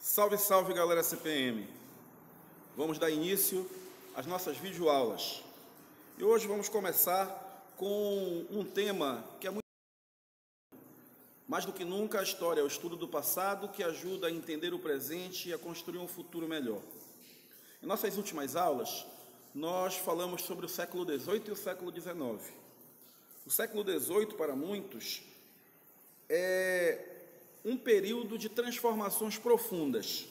Salve, salve, galera CPM! Vamos dar início às nossas videoaulas. E hoje vamos começar com um tema que é muito mais do que nunca. A história é o estudo do passado que ajuda a entender o presente e a construir um futuro melhor. Em nossas últimas aulas, nós falamos sobre o século XVIII e o século XIX. O século XVIII, para muitos, é um período de transformações profundas.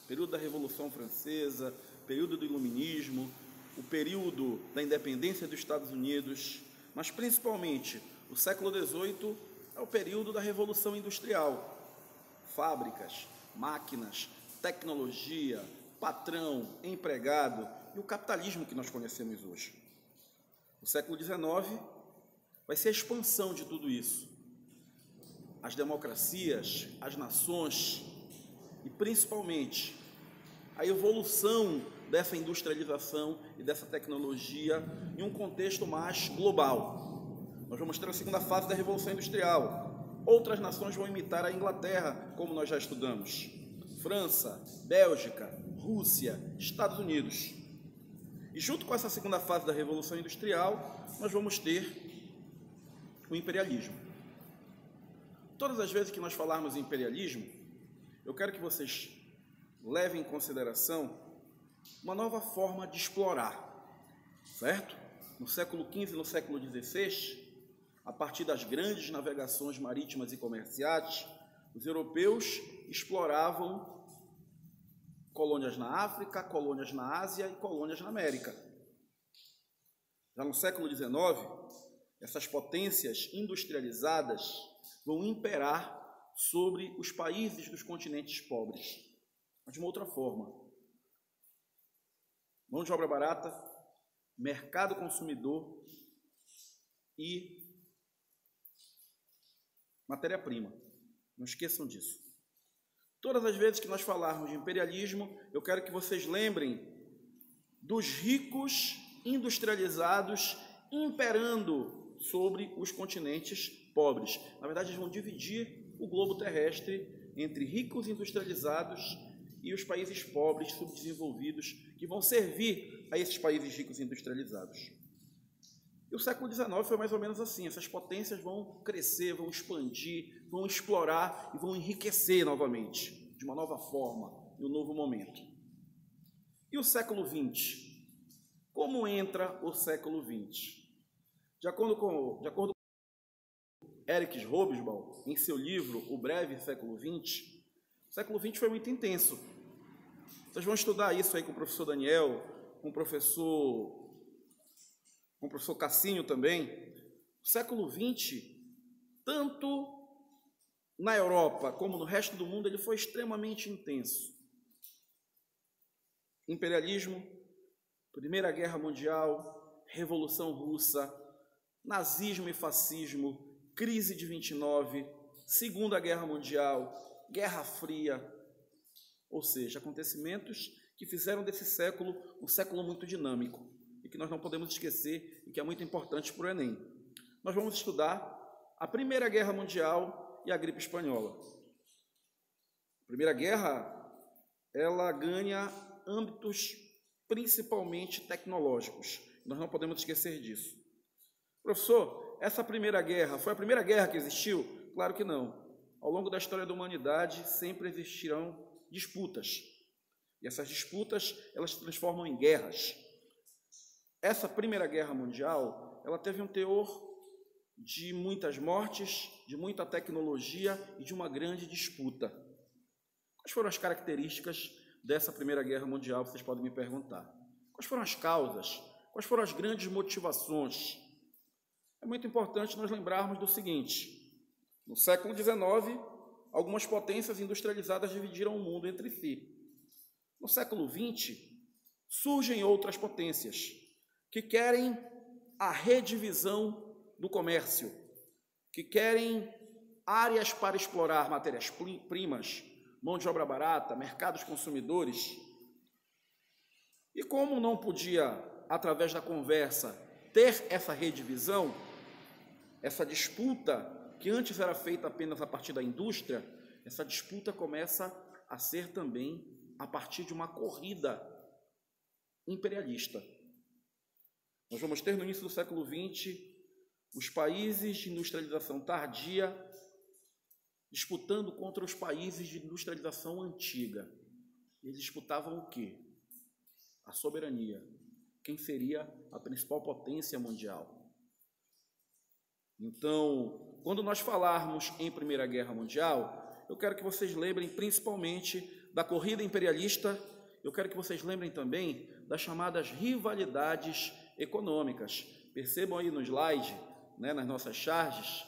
Período da Revolução Francesa, período do Iluminismo, o período da independência dos Estados Unidos, mas principalmente o século XVIII é o período da Revolução Industrial. Fábricas, máquinas, tecnologia, patrão, empregado e o capitalismo que nós conhecemos hoje. O século XIX vai ser a expansão de tudo isso. As democracias, as nações e principalmente a evolução dessa industrialização e dessa tecnologia em um contexto mais global. Nós vamos ter a segunda fase da Revolução Industrial. Outras nações vão imitar a Inglaterra, como nós já estudamos. França, Bélgica, Rússia, Estados Unidos. E junto com essa segunda fase da Revolução Industrial, nós vamos ter o imperialismo. Todas as vezes que nós falarmos em imperialismo, eu quero que vocês levem em consideração uma nova forma de explorar, certo? No século XV e no século XVI, a partir das grandes navegações marítimas e comerciais, os europeus exploravam colônias na África, colônias na Ásia e colônias na América. Já no século XIX, essas potências industrializadas vão imperar sobre os países dos continentes pobres, mas de uma outra forma. Mão de obra barata, mercado consumidor e matéria-prima. Não esqueçam disso. Todas as vezes que nós falarmos de imperialismo, eu quero que vocês lembrem dos ricos industrializados imperando sobre os continentes pobres. Na verdade, eles vão dividir o globo terrestre entre ricos industrializados e os países pobres, subdesenvolvidos, que vão servir a esses países ricos industrializados. E o século XIX foi mais ou menos assim. Essas potências vão crescer, vão expandir, vão explorar e vão enriquecer novamente, de uma nova forma, em um novo momento. E o século XX? Como entra o século XX? De acordo com Eric Hobsbawm, em seu livro O Breve Século XX, o século XX foi muito intenso. Vocês vão estudar isso aí com o professor Daniel, com o professor Cassinho também. O século XX, tanto na Europa como no resto do mundo, ele foi extremamente intenso. Imperialismo, Primeira Guerra Mundial, Revolução Russa, nazismo e fascismo, crise de 29, Segunda Guerra Mundial, Guerra Fria, ou seja, acontecimentos que fizeram desse século um século muito dinâmico e que nós não podemos esquecer e que é muito importante para o Enem. Nós vamos estudar a Primeira Guerra Mundial e a gripe espanhola. A Primeira Guerra, ela ganha âmbitos principalmente tecnológicos. Nós não podemos esquecer disso. Professor, essa Primeira Guerra foi a primeira guerra que existiu? Claro que não. Ao longo da história da humanidade sempre existirão disputas. E essas disputas, elas se transformam em guerras. Essa Primeira Guerra Mundial, ela teve um teor de muitas mortes, de muita tecnologia e de uma grande disputa. Quais foram as características dessa Primeira Guerra Mundial, vocês podem me perguntar? Quais foram as causas? Quais foram as grandes motivações? É muito importante nós lembrarmos do seguinte: no século XIX, algumas potências industrializadas dividiram o mundo entre si. No século XX, surgem outras potências que querem a redivisão do comércio, que querem áreas para explorar matérias-primas, mão de obra barata, mercados consumidores. E como não podia, através da conversa, ter essa redivisão, essa disputa que antes era feita apenas a partir da indústria, essa disputa começa a ser também a partir de uma corrida imperialista. Nós vamos ter no início do século XX os países de industrialização tardia disputando contra os países de industrialização antiga. Eles disputavam o quê? A soberania. Quem seria a principal potência mundial? Então, quando nós falarmos em Primeira Guerra Mundial, eu quero que vocês lembrem principalmente da corrida imperialista, eu quero que vocês lembrem também das chamadas rivalidades econômicas. Percebam aí no slide, nas nossas charges,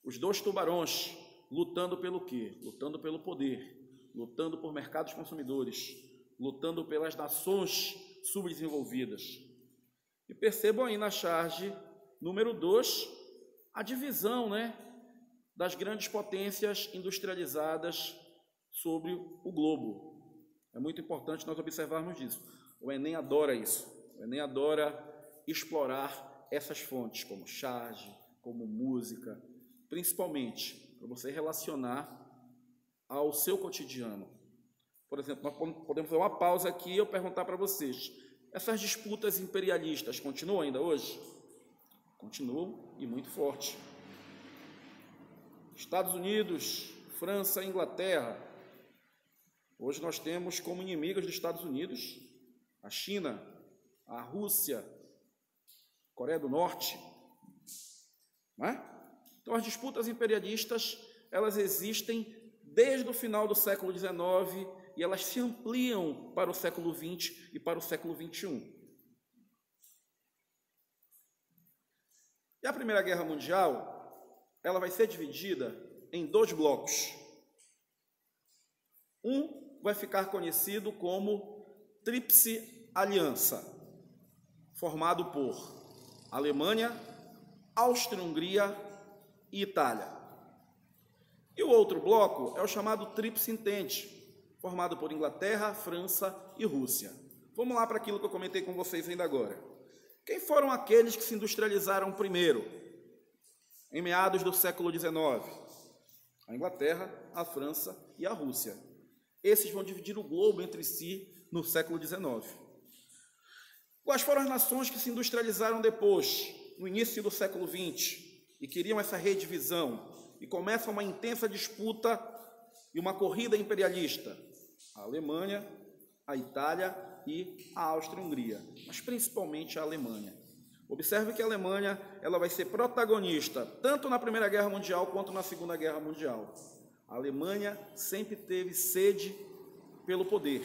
os dois tubarões lutando pelo quê? Lutando pelo poder, lutando por mercados consumidores, lutando pelas nações subdesenvolvidas. E percebam aí na charge número 2, a divisão, das grandes potências industrializadas sobre o globo. É muito importante nós observarmos isso. O Enem adora isso. O Enem adora explorar essas fontes, como charge, como música, principalmente para você relacionar ao seu cotidiano. Por exemplo, nós podemos fazer uma pausa aqui e eu perguntar para vocês, essas disputas imperialistas continuam ainda hoje? Continuam e muito forte. Estados Unidos, França e Inglaterra. Hoje nós temos como inimigas dos Estados Unidos a China, a Rússia, Coreia do Norte. Não é? Então, as disputas imperialistas, elas existem desde o final do século XIX e elas se ampliam para o século XX e para o século XXI. E a Primeira Guerra Mundial, ela vai ser dividida em 2 blocos. Um vai ficar conhecido como Tríplice Aliança, formado por Alemanha, Áustria-Hungria e Itália. E o outro bloco é o chamado Tríplice Entente, formado por Inglaterra, França e Rússia. Vamos lá para aquilo que eu comentei com vocês ainda agora. Quem foram aqueles que se industrializaram primeiro, em meados do século XIX? A Inglaterra, a França e a Rússia. Esses vão dividir o globo entre si no século XIX. Quais foram as nações que se industrializaram depois, no início do século XX, e queriam essa redivisão, e começa uma intensa disputa e uma corrida imperialista? A Alemanha, a Itália e a Áustria-Hungria, mas principalmente a Alemanha. Observe que a Alemanha ela vai ser protagonista tanto na Primeira Guerra Mundial quanto na Segunda Guerra Mundial. A Alemanha sempre teve sede pelo poder,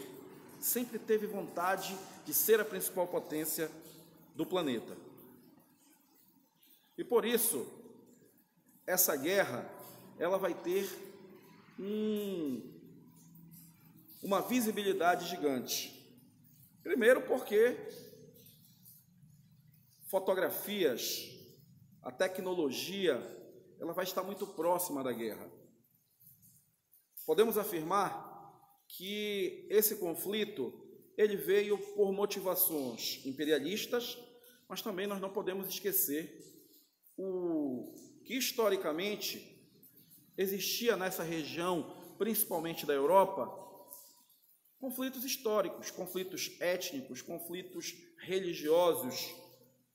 sempre teve vontade de ser a principal potência do planeta. E por isso, essa guerra ela vai ter uma visibilidade gigante. Primeiro porque fotografias, a tecnologia, ela vai estar muito próxima da guerra. Podemos afirmar que esse conflito ele veio por motivações imperialistas, mas também nós não podemos esquecer que historicamente existia nessa região, principalmente da Europa, conflitos históricos, conflitos étnicos, conflitos religiosos,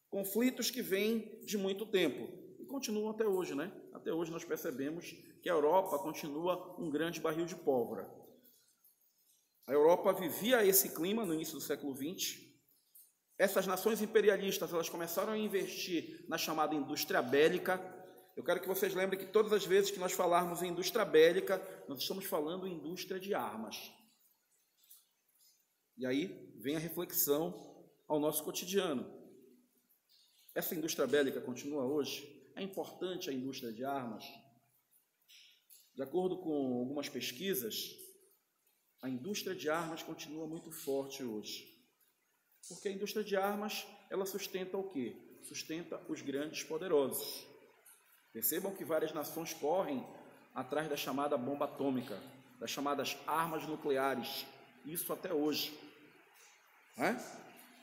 conflitos que vêm de muito tempo e continuam até hoje, Até hoje nós percebemos que a Europa continua um grande barril de pólvora. A Europa vivia esse clima no início do século XX. Essas nações imperialistas elas começaram a investir na chamada indústria bélica. Eu quero que vocês lembrem que todas as vezes que nós falarmos em indústria bélica, nós estamos falando em indústria de armas. E aí vem a reflexão ao nosso cotidiano. Essa indústria bélica continua hoje? É importante a indústria de armas? De acordo com algumas pesquisas, a indústria de armas continua muito forte hoje. Porque a indústria de armas, ela sustenta o quê? Sustenta os grandes poderosos. Percebam que várias nações correm atrás da chamada bomba atômica, das chamadas armas nucleares. Isso até hoje.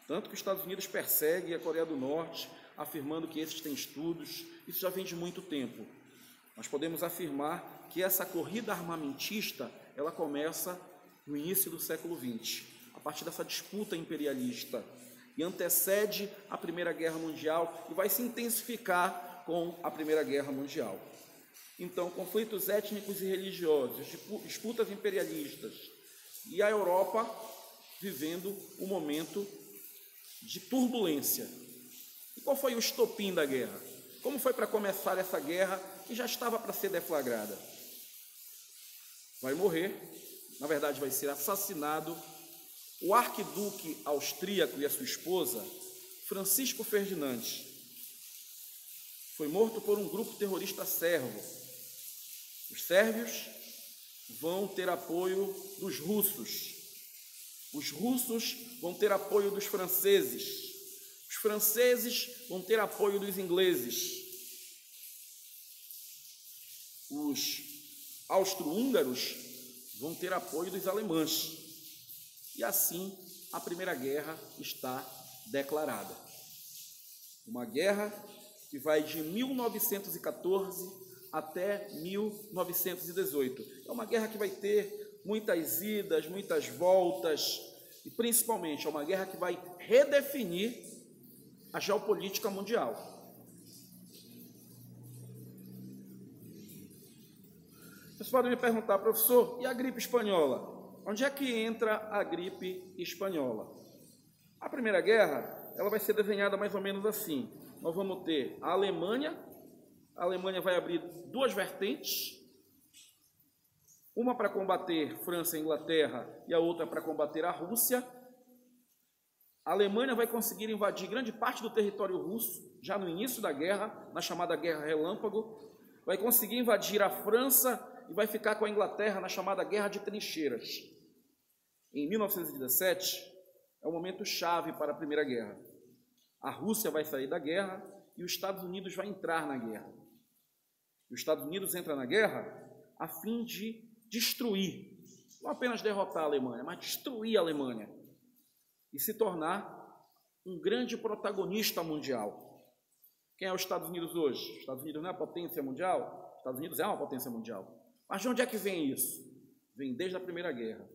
Tanto que os Estados Unidos perseguem a Coreia do Norte, afirmando que esses têm estudos. Isso já vem de muito tempo. Nós podemos afirmar que essa corrida armamentista ela começa no início do século XX, a partir dessa disputa imperialista, e antecede a Primeira Guerra Mundial e vai se intensificar com a Primeira Guerra Mundial. Então, conflitos étnicos e religiosos, disputas imperialistas e a Europa vivendo um momento de turbulência. E qual foi o estopim da guerra? Como foi para começar essa guerra que já estava para ser deflagrada? Vai morrer, na verdade vai ser assassinado, o arquiduque austríaco e a sua esposa, Francisco Ferdinand. Foi morto por um grupo terrorista sérvio. Os sérvios vão ter apoio dos russos. Os russos vão ter apoio dos franceses. Os franceses vão ter apoio dos ingleses. Os austro-húngaros vão ter apoio dos alemães. E assim a Primeira Guerra está declarada. Uma guerra que vai de 1914 até 1918. É uma guerra que vai ter muitas idas, muitas voltas, e principalmente é uma guerra que vai redefinir a geopolítica mundial. Vocês podem me perguntar, professor, e a gripe espanhola? Onde é que entra a gripe espanhola? A Primeira Guerra, ela vai ser desenhada mais ou menos assim. Nós vamos ter a Alemanha vai abrir duas vertentes, uma para combater França e Inglaterra e a outra para combater a Rússia. A Alemanha vai conseguir invadir grande parte do território russo, já no início da guerra, na chamada Guerra Relâmpago, vai conseguir invadir a França e vai ficar com a Inglaterra na chamada Guerra de Trincheiras. Em 1917, é o momento chave para a Primeira Guerra. A Rússia vai sair da guerra e os Estados Unidos vai entrar na guerra. Os Estados Unidos entram na guerra a fim de destruir, não apenas derrotar a Alemanha, mas destruir a Alemanha e se tornar um grande protagonista mundial. Quem é os Estados Unidos hoje? Os Estados Unidos não é a potência mundial? Os Estados Unidos é uma potência mundial. Mas de onde é que vem isso? Vem desde a Primeira Guerra.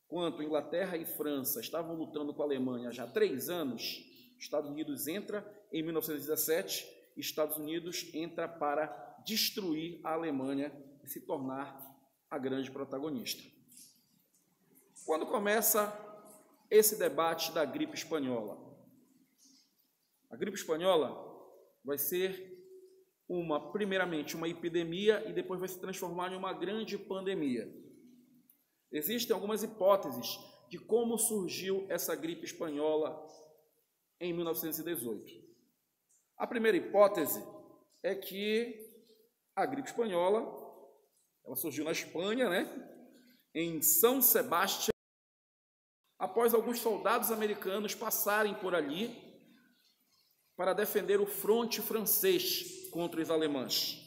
Enquanto Inglaterra e França estavam lutando com a Alemanha já há 3 anos, Estados Unidos entra em 1917 e Estados Unidos entra para destruir a Alemanha e se tornar a grande protagonista. Quando começa esse debate da gripe espanhola? A gripe espanhola vai ser primeiramente uma epidemia e depois vai se transformar em uma grande pandemia. Existem algumas hipóteses de como surgiu essa gripe espanhola em 1918. A primeira hipótese é que a gripe espanhola, ela surgiu na Espanha, em São Sebastião, após alguns soldados americanos passarem por ali para defender o fronte francês contra os alemães.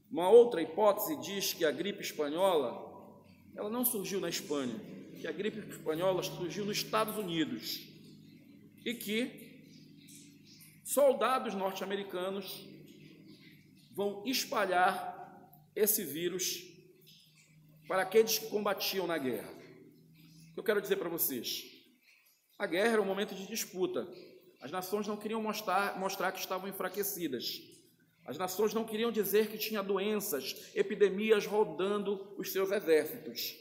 Uma outra hipótese diz que a gripe espanhola ela não surgiu na Espanha, que a gripe espanhola surgiu nos Estados Unidos e que soldados norte-americanos vão espalhar esse vírus para aqueles que combatiam na guerra. O que eu quero dizer para vocês? A guerra era um momento de disputa. As nações não queriam mostrar que estavam enfraquecidas. As nações não queriam dizer que tinha doenças, epidemias rodando os seus exércitos.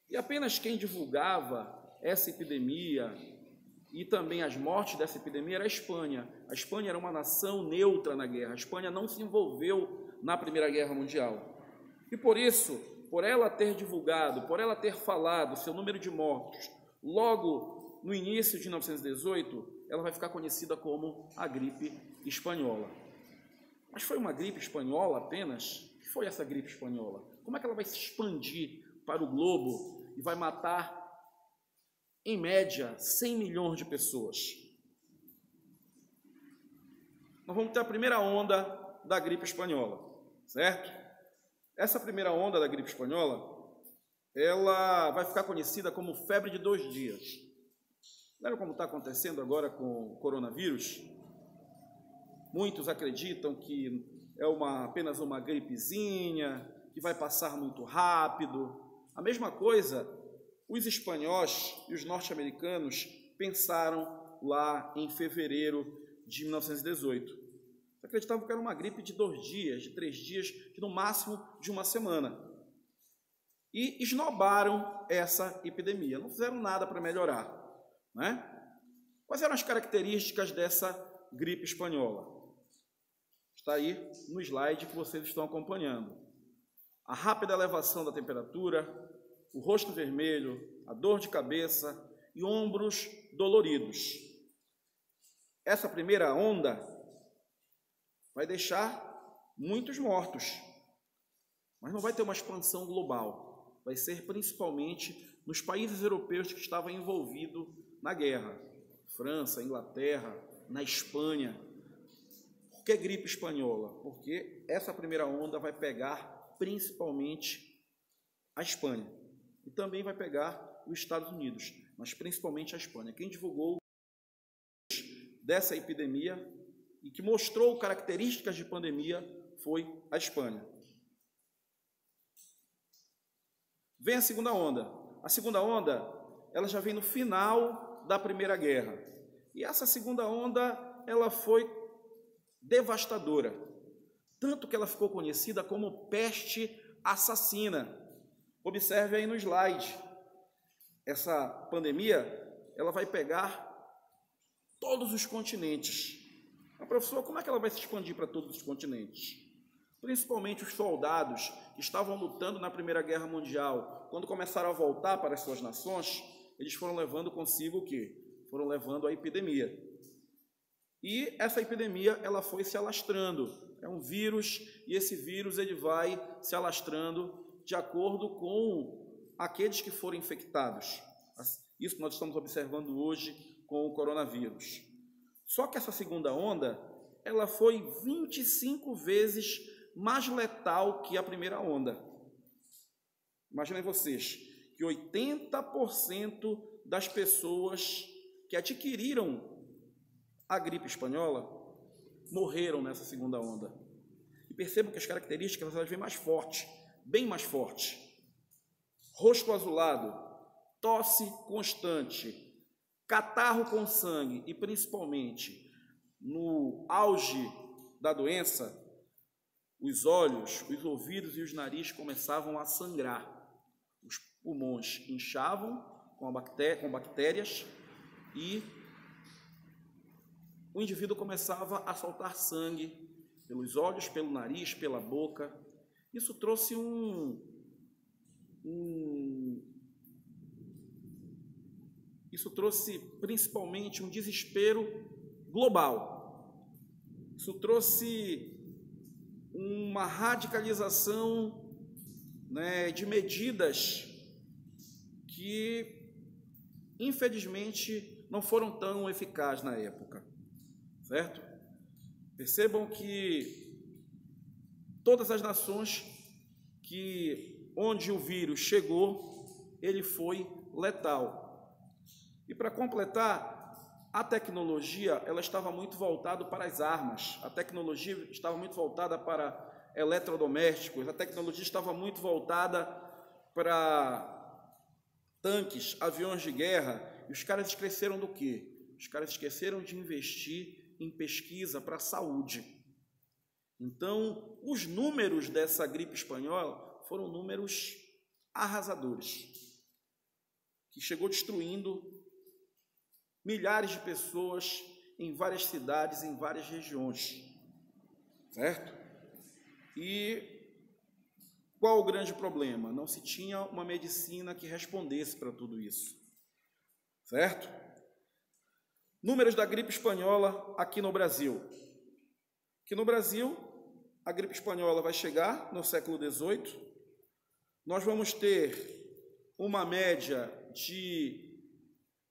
E apenas quem divulgava essa epidemia e também as mortes dessa epidemia era a Espanha. A Espanha era uma nação neutra na guerra. A Espanha não se envolveu na Primeira Guerra Mundial. E por isso, por ela ter divulgado, por ela ter falado seu número de mortos logo no início de 1918, ela vai ficar conhecida como a gripe espanhola. Mas foi uma gripe espanhola apenas? O que foi essa gripe espanhola? Como é que ela vai se expandir para o globo e vai matar, em média, 100 milhões de pessoas? Nós vamos ter a primeira onda da gripe espanhola, certo? Essa primeira onda da gripe espanhola, ela vai ficar conhecida como febre de 2 dias. Lembra como está acontecendo agora com o coronavírus? Muitos acreditam que é apenas uma gripezinha, que vai passar muito rápido. A mesma coisa, os espanhóis e os norte-americanos pensaram lá em fevereiro de 1918. Acreditavam que era uma gripe de 2 dias, de 3 dias, de no máximo de uma semana. E esnobaram essa epidemia, não fizeram nada para melhorar, né? Quais eram as características dessa gripe espanhola? Está aí no slide que vocês estão acompanhando. A rápida elevação da temperatura, o rosto vermelho, a dor de cabeça e ombros doloridos. Essa primeira onda vai deixar muitos mortos, mas não vai ter uma expansão global. Vai ser principalmente nos países europeus que estavam envolvidos na guerra. França, Inglaterra, na Espanha. Por que gripe espanhola? Porque essa primeira onda vai pegar principalmente a Espanha. E também vai pegar os Estados Unidos, mas principalmente a Espanha. Quem divulgou dessa epidemia e que mostrou características de pandemia foi a Espanha. Vem a segunda onda. A segunda onda, ela já vem no final da Primeira Guerra. E essa segunda onda, ela foi devastadora. Tanto que ela ficou conhecida como peste assassina. Observe aí no slide. Essa pandemia, ela vai pegar todos os continentes. Mas, professor, como é que ela vai se expandir para todos os continentes? Principalmente os soldados que estavam lutando na Primeira Guerra Mundial, quando começaram a voltar para as suas nações, eles foram levando consigo o quê? Foram levando a epidemia. E essa epidemia, ela foi se alastrando. É um vírus, e esse vírus ele vai se alastrando de acordo com aqueles que foram infectados. Isso nós estamos observando hoje com o coronavírus. Só que essa segunda onda, ela foi 25 vezes mais letal que a primeira onda. Imaginem vocês que 80% das pessoas que adquiriram a gripe espanhola morreram nessa segunda onda. E percebam que as características elas vêm mais fortes, bem mais fortes. Rosto azulado, tosse constante, catarro com sangue e, principalmente, no auge da doença, os olhos, os ouvidos e os narizes começavam a sangrar. Os pulmões inchavam com bactérias e o indivíduo começava a soltar sangue pelos olhos, pelo nariz, pela boca. Isso trouxe Isso trouxe principalmente um desespero global. Isso trouxe uma radicalização, né, de medidas que, infelizmente, não foram tão eficazes na época, certo? Percebam que todas as nações onde o vírus chegou, ele foi letal. E para completar, a tecnologia ela estava muito voltada para as armas, a tecnologia estava muito voltada para eletrodomésticos, a tecnologia estava muito voltada para tanques, aviões de guerra, e os caras esqueceram do quê? Os caras esqueceram de investir em pesquisa para a saúde. Então, os números dessa gripe espanhola foram números arrasadores, que chegou destruindo milhares de pessoas em várias cidades, em várias regiões, certo? E qual o grande problema? Não se tinha uma medicina que respondesse para tudo isso, certo? Números da gripe espanhola aqui no Brasil. Aqui no Brasil, a gripe espanhola vai chegar no século XVIII. Nós vamos ter uma média de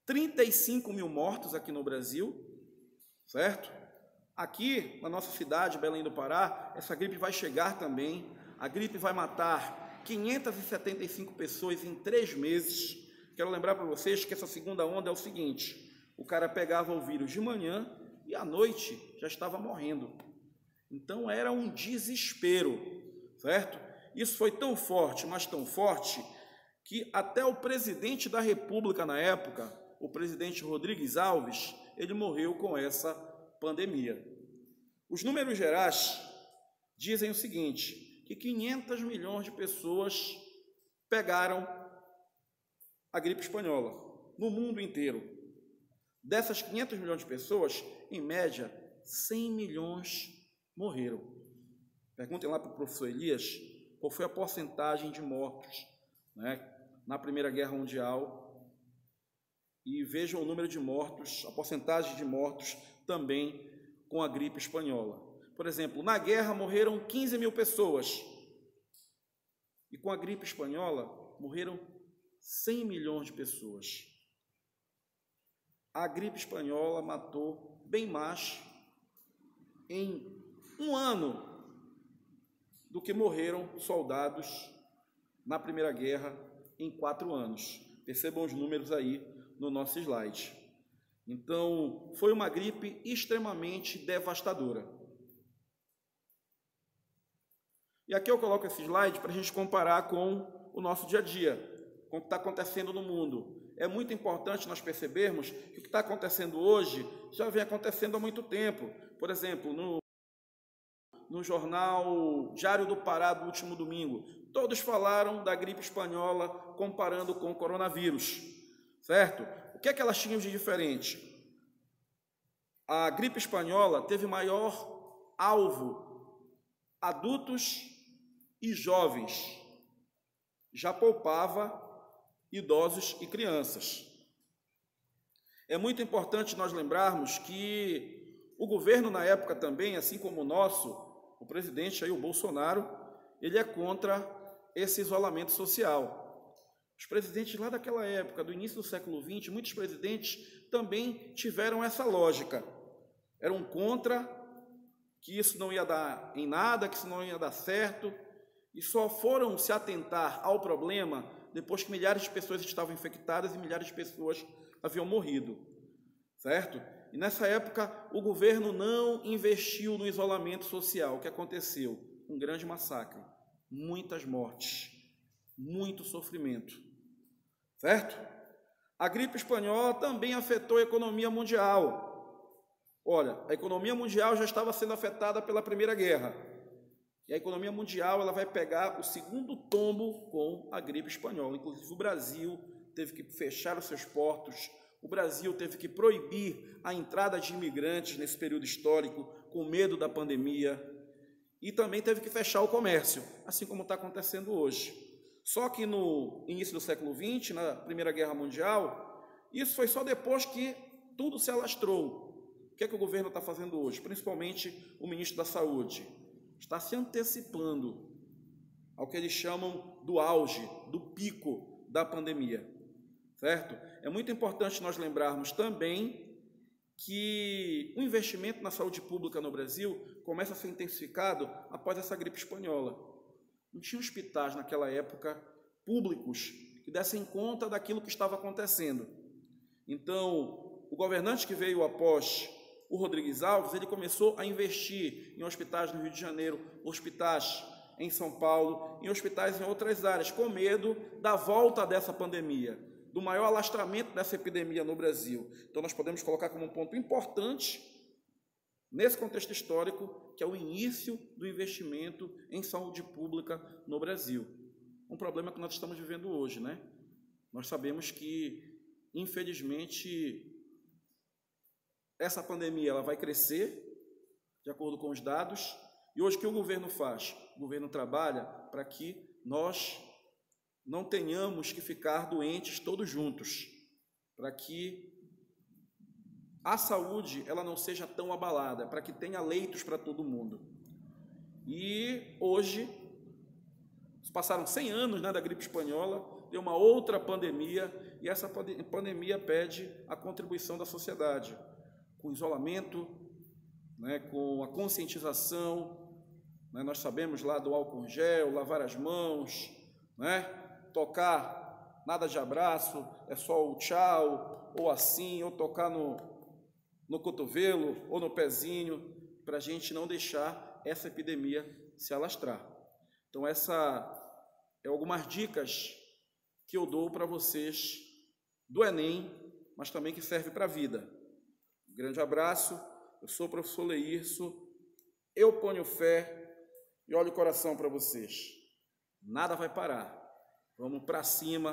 35 mil mortos aqui no Brasil, certo? Aqui, na nossa cidade, Belém do Pará, essa gripe vai chegar também. A gripe vai matar 575 pessoas em 3 meses. Quero lembrar para vocês que essa segunda onda é o seguinte: o cara pegava o vírus de manhã e à noite já estava morrendo. Então era um desespero, certo? Isso foi tão forte, mas tão forte, que até o presidente da República na época, o presidente Rodrigues Alves, ele morreu com essa pandemia. Os números gerais dizem o seguinte, que 500 milhões de pessoas pegaram a gripe espanhola no mundo inteiro. Dessas 500 milhões de pessoas, em média, 100 milhões morreram. Perguntem lá para o professor Elias qual foi a porcentagem de mortos, né, na Primeira Guerra Mundial, e vejam o número de mortos, a porcentagem de mortos também com a gripe espanhola. Por exemplo, na guerra morreram 15 mil pessoas, e com a gripe espanhola morreram 100 milhões de pessoas. A gripe espanhola matou bem mais em um ano do que morreram soldados na Primeira Guerra em 4 anos. Percebam os números aí no nosso slide. Então, foi uma gripe extremamente devastadora. E aqui eu coloco esse slide para a gente comparar com o nosso dia a dia, com o que está acontecendo no mundo. É muito importante nós percebermos que o que está acontecendo hoje já vem acontecendo há muito tempo. Por exemplo, no jornal Diário do Pará do último domingo, todos falaram da gripe espanhola comparando com o coronavírus, certo? O que é que elas tinham de diferente? A gripe espanhola teve maior alvo adultos e jovens, já poupava idosos e crianças. É muito importante nós lembrarmos que o governo na época também, assim como o nosso, o presidente aí, o Bolsonaro, ele é contra esse isolamento social. Os presidentes lá daquela época, do início do século XX, muitos presidentes também tiveram essa lógica. Eram contra, que isso não ia dar em nada, que isso não ia dar certo, e só foram se atentar ao problema depois que milhares de pessoas estavam infectadas e milhares de pessoas haviam morrido, certo? E nessa época o governo não investiu no isolamento social. O que aconteceu? Um grande massacre, muitas mortes, muito sofrimento, certo? A gripe espanhola também afetou a economia mundial. Olha, a economia mundial já estava sendo afetada pela Primeira Guerra. E a economia mundial ela vai pegar o segundo tombo com a gripe espanhola. Inclusive o Brasil teve que fechar os seus portos, o Brasil teve que proibir a entrada de imigrantes nesse período histórico, com medo da pandemia, e também teve que fechar o comércio, assim como está acontecendo hoje. Só que no início do século XX, na Primeira Guerra Mundial, isso foi só depois que tudo se alastrou. O que é que o governo está fazendo hoje? Principalmente o ministro da Saúde. Está se antecipando ao que eles chamam do auge, do pico da pandemia, certo? É muito importante nós lembrarmos também que o investimento na saúde pública no Brasil começa a ser intensificado após essa gripe espanhola. Não tinha hospitais naquela época públicos que dessem conta daquilo que estava acontecendo. Então, o governante que veio após o Rodrigues Alves, ele começou a investir em hospitais no Rio de Janeiro, hospitais em São Paulo, em hospitais em outras áreas, com medo da volta dessa pandemia, do maior alastramento dessa epidemia no Brasil. Então, nós podemos colocar como um ponto importante, nesse contexto histórico, que é o início do investimento em saúde pública no Brasil. Um problema que nós estamos vivendo hoje, né? Nós sabemos que, infelizmente, essa pandemia ela vai crescer, de acordo com os dados, e hoje o que o governo faz? O governo trabalha para que nós não tenhamos que ficar doentes todos juntos, para que a saúde ela não seja tão abalada, para que tenha leitos para todo mundo. E hoje, passaram 100 anos, né, da gripe espanhola, deu uma outra pandemia, e essa pandemia pede a contribuição da sociedade, com isolamento, né, com a conscientização, né, nós sabemos lá do álcool em gel, lavar as mãos, né, tocar, nada de abraço, é só o tchau, ou assim, ou tocar no cotovelo ou no pezinho, para a gente não deixar essa epidemia se alastrar. Então, essa é algumas dicas que eu dou para vocês do Enem, mas também que serve para a vida. Um grande abraço, eu sou o professor Leirso, eu ponho fé e olho o coração para vocês. Nada vai parar, vamos para cima.